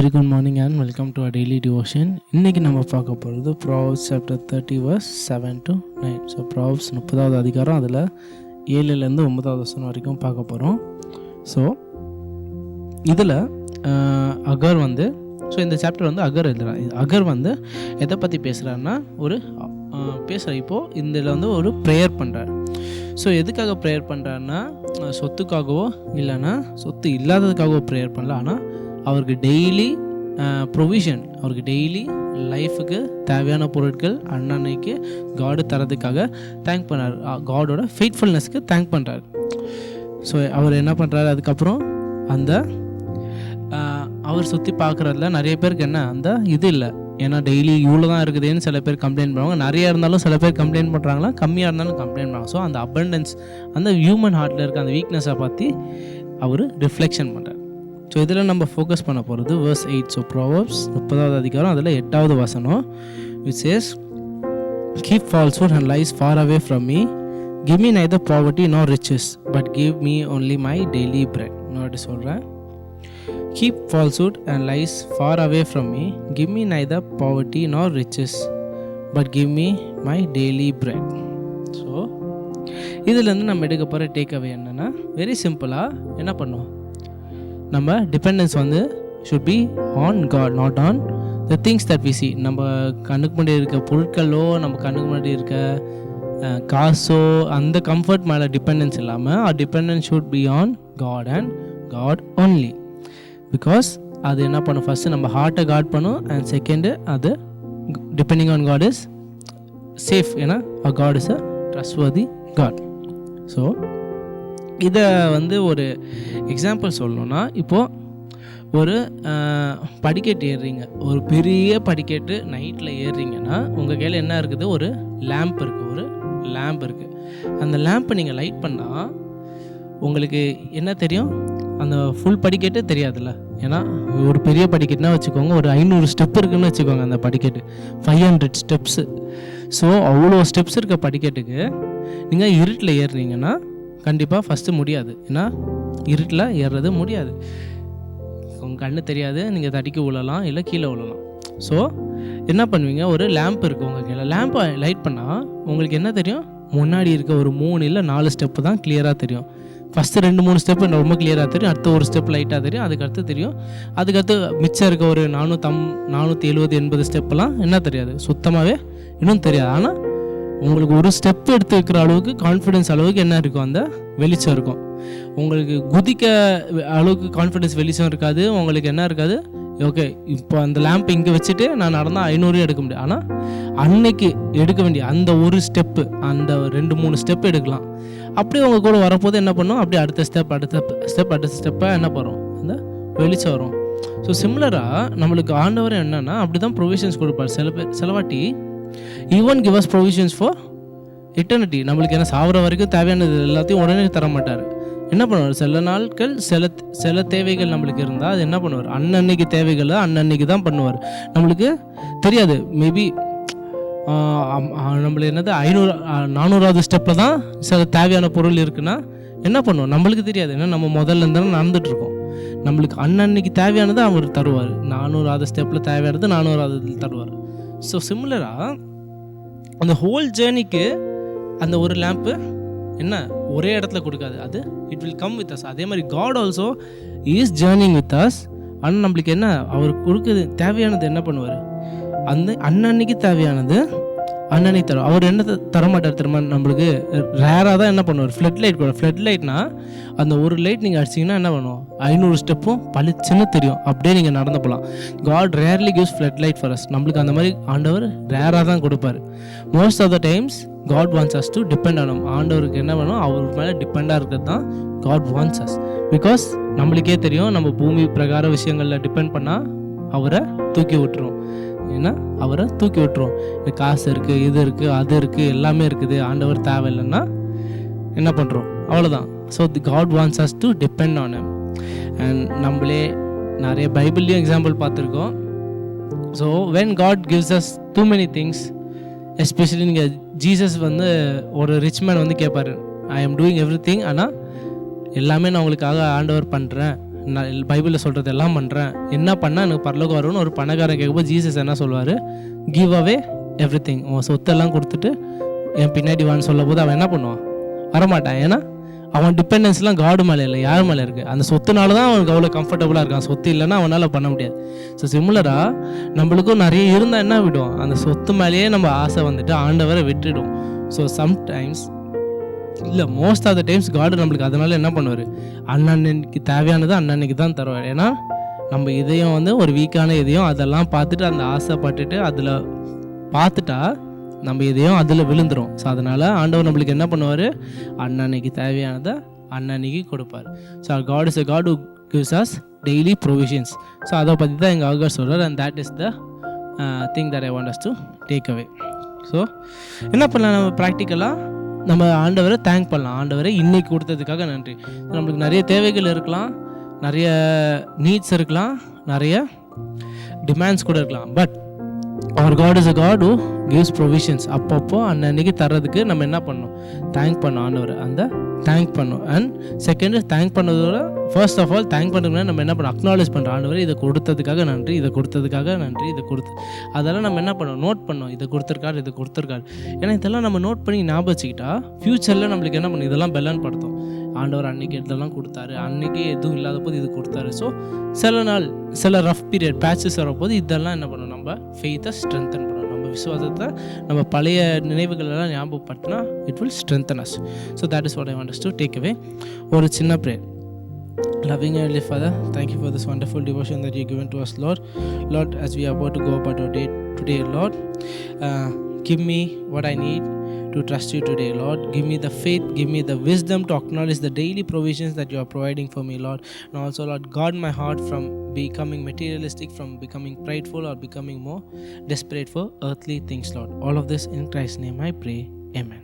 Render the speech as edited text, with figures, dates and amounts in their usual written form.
Very good morning and welcome to our daily devotion. இன்னைக்கு நம்ம பார்க்க போகிறது Proverbs chapter 30 verse 7 to 9. So Proverbs 30வது அதிகாரம் அதில் 7லேருந்து 9வது வசனம் வரைக்கும் பார்க்க போகிறோம். ஸோ இதில் அகர் வந்து இந்த சாப்டர் வந்து அகர் எழுதுறாரு. அகர் வந்து எதை பற்றி பேசுகிறாருன்னா பேசுகிற இப்போது இதில் வந்து ஒரு ப்ரேயர் பண்ணுறார். ஸோ எதுக்காக ப்ரேயர் பண்ணுறாருன்னா சொத்துக்காகவோ இல்லைன்னா சொத்து இல்லாததுக்காகவோ ப்ரேயர் பண்ணல, ஆனால் அவருக்கு டெய்லி ப்ரொவிஷன், அவருக்கு டெய்லி லைஃபுக்கு தேவையான பொருட்கள் அன்னன்னைக்கு காடு தரதுக்காக தேங்க் பண்ணார். காடோட ஃபெய்த்ஃபுல்னஸ்க்கு தேங்க் பண்ணுறாரு. ஸோ அவர் என்ன பண்ணுறாரு, அதுக்கப்புறம் அந்த அவர் சுற்றி பார்க்குறதுல நிறைய பேருக்கு என்ன அந்த இது இல்லை, ஏன்னா டெய்லி இவ்வளோ தான் இருக்குதுன்னு சில பேர் கம்ப்ளைண்ட் பண்ணுவாங்க, நிறையா இருந்தாலும் சில பேர் கம்ப்ளைண்ட் பண்ணுறாங்களா, கம்மியாக இருந்தாலும் கம்ப்ளைண்ட் பண்ணுவாங்க. ஸோ அந்த அபண்டன்ஸ், அந்த ஹியூமன் ஹார்ட்டில் இருக்க அந்த வீக்னஸை பற்றி அவர் ரிஃப்ளெக்ஷன் பண்ணுறார். ஸோ இதில் நம்ம ஃபோக்கஸ் பண்ண போகிறது verse 8. ஸோ Proverbs 30வது அதிகாரம் அதில் 8வது வசனம், which says, "Keep falsehood and lies far away from me. Give me neither poverty nor riches, but give me only my daily bread." நான் சொல்கிறேன், keep falsehood and lies far away from me. Give me neither poverty nor riches, but give me my daily bread. So இதுலேருந்து நம்ம எடுக்க போகிற take away என்னென்னா, very சிம்பிளாக என்ன பண்ணுவோம், நம்ம டிபெண்டன்ஸ் வந்து should be on God, not on the things that we see. நம்ம கண்ணுக்கு முன்னாடி இருக்க பொருட்களோ, நம்ம கண்ணுக்கு முன்னாடி இருக்க காசோ, அந்த கம்ஃபர்ட் மேலே டிபெண்டன்ஸ் இல்லாமல் our dependence should be on God and God only. Because அது என்ன பண்ணும், ஃபஸ்ட்டு நம்ம ஹார்ட்டை காட் பண்ணும், அண்ட் செகண்டு அது depending on God is safe, ஏன்னா God is a trustworthy God. So இதை வந்து ஒரு எக்ஸாம்பிள் சொல்லணுன்னா, இப்போது ஒரு படிக்கட்டு ஏறுறீங்க, ஒரு பெரிய படிக்கட்டு நைட்டில் ஏறுறீங்கன்னா உங்கள் கையில் என்ன இருக்குது, ஒரு லேம்ப் இருக்குது. அந்த லேம்பை நீங்கள் லைட் பண்ணால் உங்களுக்கு என்ன தெரியும், அந்த ஃபுல் படிக்கட்டு தெரியாதுல்ல. ஏன்னா ஒரு பெரிய படிக்கட்டுனா வச்சுக்கோங்க, ஒரு 500 ஸ்டெப் இருக்குதுன்னு வச்சுக்கோங்க, அந்த படிக்கட்டு 500 ஸ்டெப்ஸு. ஸோ அவ்வளோ ஸ்டெப்ஸ் இருக்க படிக்கட்டுக்கு நீங்கள் இருட்டில் ஏறுறீங்கன்னா கண்டிப்பாக ஃபஸ்ட்டு முடியாது, ஏன்னா இருட்டில் ஏறுறது முடியாது, உங்கள் கண்ணு தெரியாது, நீங்கள் தடிக்க விழலாம் இல்லை கீழே விழலாம். ஸோ என்ன பண்ணுவீங்க, ஒரு லேம்ப் இருக்குது உங்கள் கையில், லேம்பை லைட் பண்ணால் உங்களுக்கு என்ன தெரியும், முன்னாடி இருக்க ஒரு 3 இல்லை 4 ஸ்டெப்பு தான் கிளியராக தெரியும். ஃபஸ்ட்டு 2-3 ஸ்டெப்பு ரொம்ப கிளியராக தெரியும், அடுத்த ஒரு ஸ்டெப் லைட்டாக தெரியும், அதுக்கடுத்து தெரியும், அதுக்கடுத்து மிச்சம் இருக்க ஒரு 470-80 ஸ்டெப்பெல்லாம் என்ன தெரியாது, சுத்தமாகவே இன்னும் தெரியாது. ஆனால் உங்களுக்கு ஒரு ஸ்டெப் எடுத்து வைக்கிற அளவுக்கு கான்ஃபிடென்ஸ் அளவுக்கு என்ன இருக்கும், அந்த வெளிச்சம் இருக்கும். உங்களுக்கு குதிக்க அளவுக்கு கான்ஃபிடென்ஸ் வெளிச்சம் இருக்காது, உங்களுக்கு என்ன இருக்காது, ஓகே இப்போ அந்த லேம்ப் இங்கே வச்சுட்டு நான் நடந்தால் 500 எடுக்க முடியும். ஆனால் அன்னைக்கு எடுக்க வேண்டிய அந்த ஒரு ஸ்டெப்பு, அந்த 2-3 ஸ்டெப் எடுக்கலாம். அப்படியே உங்கள் கூட வரப்போது என்ன பண்ணும், அப்படியே அடுத்த ஸ்டெப்பாக என்ன பண்ணுறோம், அந்த வெளிச்சம் வரும். ஸோ சிமிலராக நம்மளுக்கு ஆண்டவர் என்னென்னா அப்படி தான் ப்ரொவிஷன்ஸ் கொடுப்பார். சிலவாட்டி even give us provisions for eternity. நம்மளுக்கு என்ன சாவர வரைக்கும் தேவையானது எல்லாத்தையும் உடனே தர மாட்டார். என்ன பண்ணுவார், சில நாட்கள் சில தேவைகள் நம்மளுக்கு இருந்தால் அது என்ன பண்ணுவார், அன்னன்னைக்கு தேவைகளை அன்னன்னைக்கு தான் பண்ணுவார். நம்மளுக்கு தெரியாது, மேபி நம்மளுக்கு என்னது 400வது ஸ்டெப்பில் தான் சில தேவையான பொருள் இருக்குன்னா என்ன பண்ணுவோம், நம்மளுக்கு தெரியாது, ஏன்னா நம்ம முதல்ல இருந்தாலும் நடந்துகிட்ருக்கோம். நம்மளுக்கு அன்னன்னைக்கு தேவையானது அவர் தருவார், 400வது ஸ்டெப்பில் தேவையானது 400வது தருவார். ஸோ சிமிலராக அந்த ஹோல் ஜேர்னிக்கு அந்த ஒரு லேம்ப்பு என்ன ஒரே இடத்துல கொடுக்காது, அது it will come with us. அதே மாதிரி God also is journeying with us. ஆனால் நம்மளுக்கு என்ன அவர் கொடுக்குறது தேவையானது என்ன பண்ணுவார், அந்த அன்னன்னைக்கு தேவையானது அன்னன்னைக்கு தரும். அவர் என்ன தரமாட்டார் தெரியுமா, நம்மளுக்கு ரேராக தான் என்ன பண்ணுவார், ஃப்ளட் லைட் கூட. ஃப்ளட் லைட்னா அந்த ஒரு லைட் நீங்கள் அடிச்சிங்கன்னா என்ன பண்ணுவோம், 500 ஸ்டெப்பும் பளிச்சுன்னு தெரியும், அப்படியே நீங்கள் நடந்து போகலாம். God rarely gives flood light for us. நம்மளுக்கு அந்த மாதிரி ஆண்டவர் ரேராக தான் கொடுப்பார். Most of the times God wants us to depend on. ஆண்டவருக்கு என்ன வேணும், அவர் மேலே டிபெண்டாக இருக்கிறது தான் காட் வாண்ட்ஸ் அஸ். பிகாஸ் நம்மளுக்கே தெரியும், நம்ம பூமி பிரகார விஷயங்களில் டிபெண்ட் பண்ணால் அவரை தூக்கி விட்டுரும். ஏன்னா அவரை தூக்கி விட்டுரும், இந்த காசு இருக்குது, இது இருக்குது, அது இருக்குது, எல்லாமே இருக்குது, ஆண்டவர் தேவையில்லைன்னா என்ன பண்ணுறோம், அவ்வளோதான். So God wants us to depend on him. And நம்மளே நிறைய பைபிள்லேயும் எக்ஸாம்பிள் பார்த்துருக்கோம். So when God gives us too many things, especially நீங்கள் ஜீசஸ் வந்து ஒரு ரிச் மேன் வந்து கேட்பார், I am doing everything, ஆனால் எல்லாமே நான் உங்களுக்காக ஆண்டவர் பண்ணுறேன், நான் பைபிளில் சொல்கிறது எல்லாம் பண்ணுறேன், என்ன பண்ணால் எனக்கு பரலோகம் வரும்னு ஒரு பணக்காரன் கேட்கும்போது ஜீசஸ் என்ன சொல்லுவார்? Give away every thing. உன் சொத்தெல்லாம் கொடுத்துட்டு என் பின்னாடி வான்னு சொல்லும் போது அவன் என்ன பண்ணுவான்? வரமாட்டான். ஏன்னா அவன் டிபெண்டன்ஸ்லாம் காடு மேலே இல்லை, யார் மேலே இருக்குது? அந்த சொத்துனால தான் அவனுக்கு அவ்வளோ கம்ஃபர்டபுளாக இருக்கான். சொத்து இல்லைன்னா அவனால் பண்ண முடியாது. ஸோ சிமிலராக நம்மளுக்கும் நிறைய இருந்தால் என்ன விடுவோம்? அந்த சொத்து மேலேயே நம்ம ஆசை வந்துட்டு ஆண்டவரை விட்டுடும். ஸோ சம்டைம்ஸ் இல்லை, மோஸ்ட் ஆஃப் த டைம்ஸ் காடு நம்மளுக்கு அதனால என்ன பண்ணுவார்? அன்னன்னைக்கு தேவையானது அன்னன்னைக்கு தான் தருவார். ஏன்னா நம்ம இதயம் வந்து ஒரு வீக்கான இதயம், அதெல்லாம் பார்த்துட்டு அந்த ஆசைப்பட்டுட்டு அதில் பார்த்துட்டா நம்ம இதையும் அதில் விழுந்துடும். ஸோ அதனால் ஆண்டவர் நம்மளுக்கு என்ன பண்ணுவார்? அன்னன்னைக்கு தேவையானதை அன்னன்னைக்கு கொடுப்பார். So God is a God who gives us daily provisions. So அதை பற்றி தான் எங்கள் ஆகர் சொல்கிறார். And that is the thing that I want us to take away. So என்ன பண்ணலாம்? நம்ம ப்ராக்டிக்கலாக நம்ம ஆண்டவரை தேங்க் பண்ணலாம். ஆண்டவரை இன்றைக்கி கொடுத்ததுக்காக நன்றி. நம்மளுக்கு நிறைய தேவைகள் இருக்கலாம், நிறைய நீட்ஸ் இருக்கலாம், நிறைய டிமாண்ட்ஸ் கூட இருக்கலாம். பட் அவர் God is a God who gives provisions. அப்பப்போ அன்னைக்கு தர்றதுக்கு நம்ம என்ன பண்ணணும்? தேங்க் பண்ணோம் ஆண்டவர். அந்த தேங்க் பண்ணோம். அண்ட் செகண்ட் தேங்க் பண்ணதோட ஃபர்ஸ்ட் ஆஃப் ஆல் தேங்க் பண்ணுறதுக்கு நம்ம என்ன பண்ணோம்? அக்னாலேஜ் பண்ணுறோம். ஆண்டவர் இதை கொடுத்ததுக்காக நன்றி, இதை கொடுத்ததுக்காக நன்றி, இதை அதெல்லாம் நம்ம என்ன பண்ணோம்? நோட் பண்ணோம். இதை கொடுத்துருக்காரு, இதை கொடுத்துருக்காரு. ஏன்னா இதெல்லாம் நம்ம நோட் பண்ணி ஞாபகம் வச்சுக்கிட்டா ஃப்யூச்சரில் நம்மளுக்கு என்ன பண்ணும்? இதெல்லாம் பெலன் படுத்தும். ஆண்டவர் அன்றைக்கி இதெல்லாம் கொடுத்தாரு, அன்றைக்கி எதுவும் இல்லாத போது இது கொடுத்தாரு. ஸோ சில நாள் சில ரஃப் பீரியட் பேட்சஸ் வரப்போது இதெல்லாம் என்ன பண்ணணும்? நம்ம ஃபெய்த்தை ஸ்ட்ரென்தன் பண்ணணும். நம்ம விசுவாசத்தை நம்ம பழைய நினைவுகளெல்லாம் ஞாபகப்படுத்தினா it will strengthen us. So that is what I want to take away. ஒரு சின்ன prayer. Loving Heavenly Father, thank you for this wonderful devotion that you've given to us, Lord. Lord, as we are about to go about our day today, Lord, give me what I need to trust you today, Lord. Give me the faith, give me the wisdom to acknowledge the daily provisions that you are providing for me, Lord. And also, Lord, guard my heart from becoming materialistic, from becoming prideful or becoming more desperate for earthly things, Lord. All of this in Christ's name I pray. Amen.